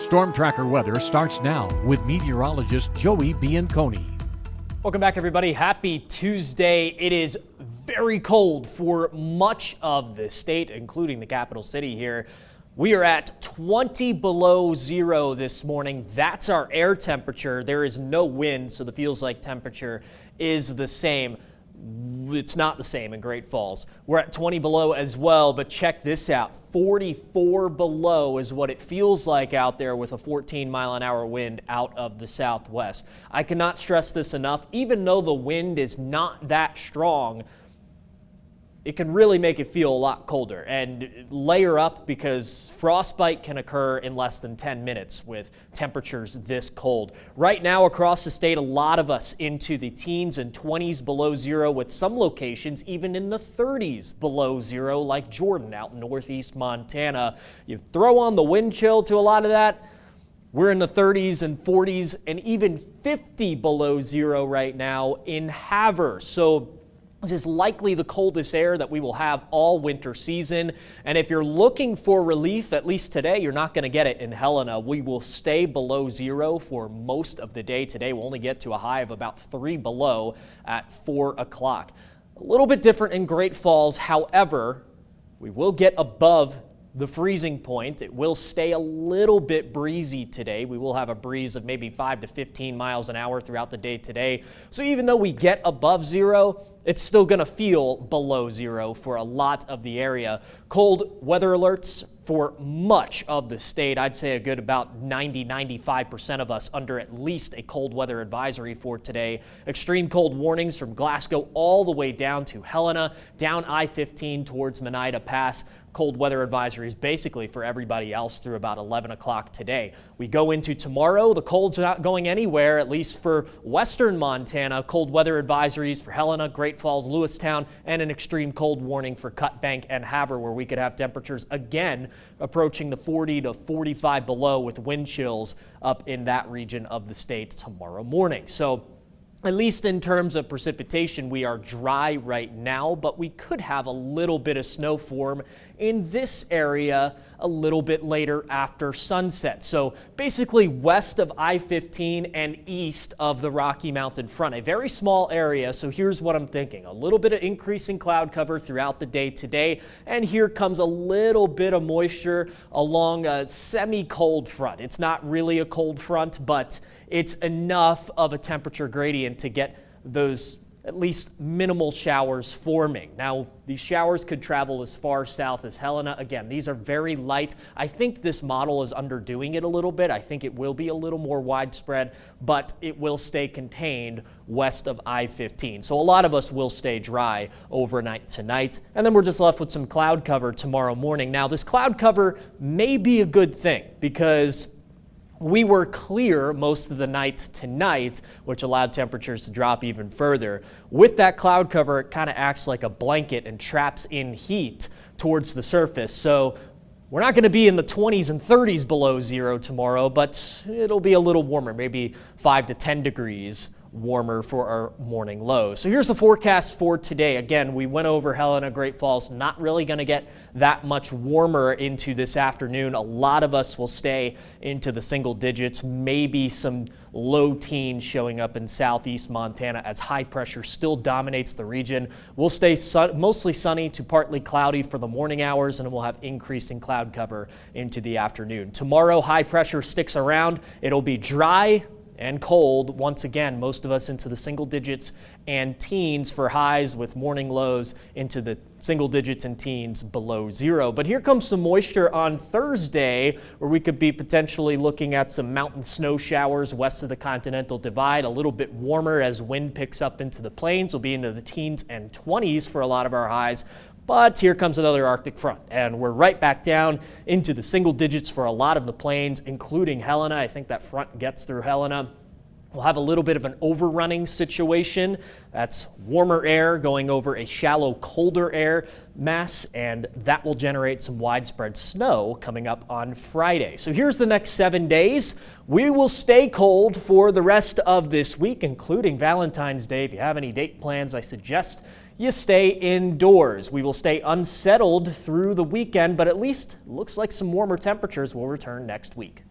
Storm Tracker weather starts now with meteorologist Joey Bianconi. Welcome back, everybody. Happy Tuesday. It is very cold for much of the state, including the capital city here. We are at 20 below zero this morning. That's our air temperature. There is no wind, so the feels like temperature is the same. It's not the same in Great Falls. We're at 20 below as well, but check this out. 44 below is what it feels like out there with a 14-mile-an-hour wind out of the southwest. I cannot stress this enough. Even though the wind is not that strong, it can really make it feel a lot colder. And layer up, because frostbite can occur in less than 10 minutes with temperatures this cold. Right now across the state, a lot of us into the teens and 20s below zero, with some locations even in the 30s below zero, like Jordan out in northeast Montana. You throw on the wind chill to a lot of that, we're in the 30s and 40s and even 50 below zero right now in Havre. So this is likely the coldest air that we will have all winter season. And if you're looking for relief, at least today, you're not going to get it in Helena. We will stay below zero for most of the day today. We'll only get to a high of about 3 below at 4 o'clock. A little bit different in Great Falls. However, we will get above the freezing point. It will stay a little bit breezy today. We will have a breeze of maybe 5 to 15 miles an hour throughout the day today. So even though we get above zero, it's still going to feel below zero for a lot of the area. Cold weather alerts for much of the state. I'd say a good about 95% of us under at least a cold weather advisory for today. Extreme cold warnings from Glasgow all the way down to Helena, down I-15 towards Menida Pass. Cold weather advisories basically for everybody else through about 11 o'clock today. We go into tomorrow. The cold's not going anywhere, at least for western Montana. Cold weather advisories for Helena, Great Falls, Lewistown, and an extreme cold warning for Cut Bank and Havre, where we could have temperatures again approaching the 40 to 45 below with wind chills up in that region of the state tomorrow morning. So at least in terms of precipitation, we are dry right now, but we could have a little bit of snow form in this area a little bit later after sunset. So basically west of I-15 and east of the Rocky Mountain front, a very small area. So here's what I'm thinking. A little bit of increasing cloud cover throughout the day today. And here comes a little bit of moisture along a semi-cold front. It's not really a cold front, but it's enough of a temperature gradient to get those at least minimal showers forming. Now, these showers could travel as far south as Helena. Again, these are very light. I think this model is underdoing it a little bit. I think it will be a little more widespread, but it will stay contained west of I-15. So a lot of us will stay dry overnight tonight, and then we're just left with some cloud cover tomorrow morning. Now, this cloud cover may be a good thing because we were clear most of the night tonight, which allowed temperatures to drop even further. With that cloud cover, it kind of acts like a blanket and traps in heat towards the surface. So we're not going to be in the 20s and 30s below zero tomorrow, but it'll be a little warmer, maybe 5 to 10 degrees warmer for our morning lows. So here's the forecast for today. Again, we went over Helena, Great Falls, not really going to get that much warmer into this afternoon. A lot of us will stay into the single digits, maybe some low teens showing up in southeast Montana as high pressure still dominates the region. We'll stay mostly sunny to partly cloudy for the morning hours, and we'll have increasing cloud cover into the afternoon. Tomorrow, high pressure sticks around. It'll be dry and cold. Once again, most of us into the single digits and teens for highs, with morning lows into the single digits and teens below zero. But here comes some moisture on Thursday, where we could be potentially looking at some mountain snow showers west of the Continental Divide. A little bit warmer as wind picks up into the plains. We'll be into the teens and 20s for a lot of our highs. But here comes another Arctic front, and we're right back down into the single digits for a lot of the plains, including Helena. I think that front gets through Helena. We'll have a little bit of an overrunning situation. That's warmer air going over a shallow, colder air mass, and that will generate some widespread snow coming up on Friday. So here's the next 7 days. We will stay cold for the rest of this week, including Valentine's Day. If you have any date plans, I suggest you stay indoors. We will stay unsettled through the weekend, but at least looks like some warmer temperatures will return next week.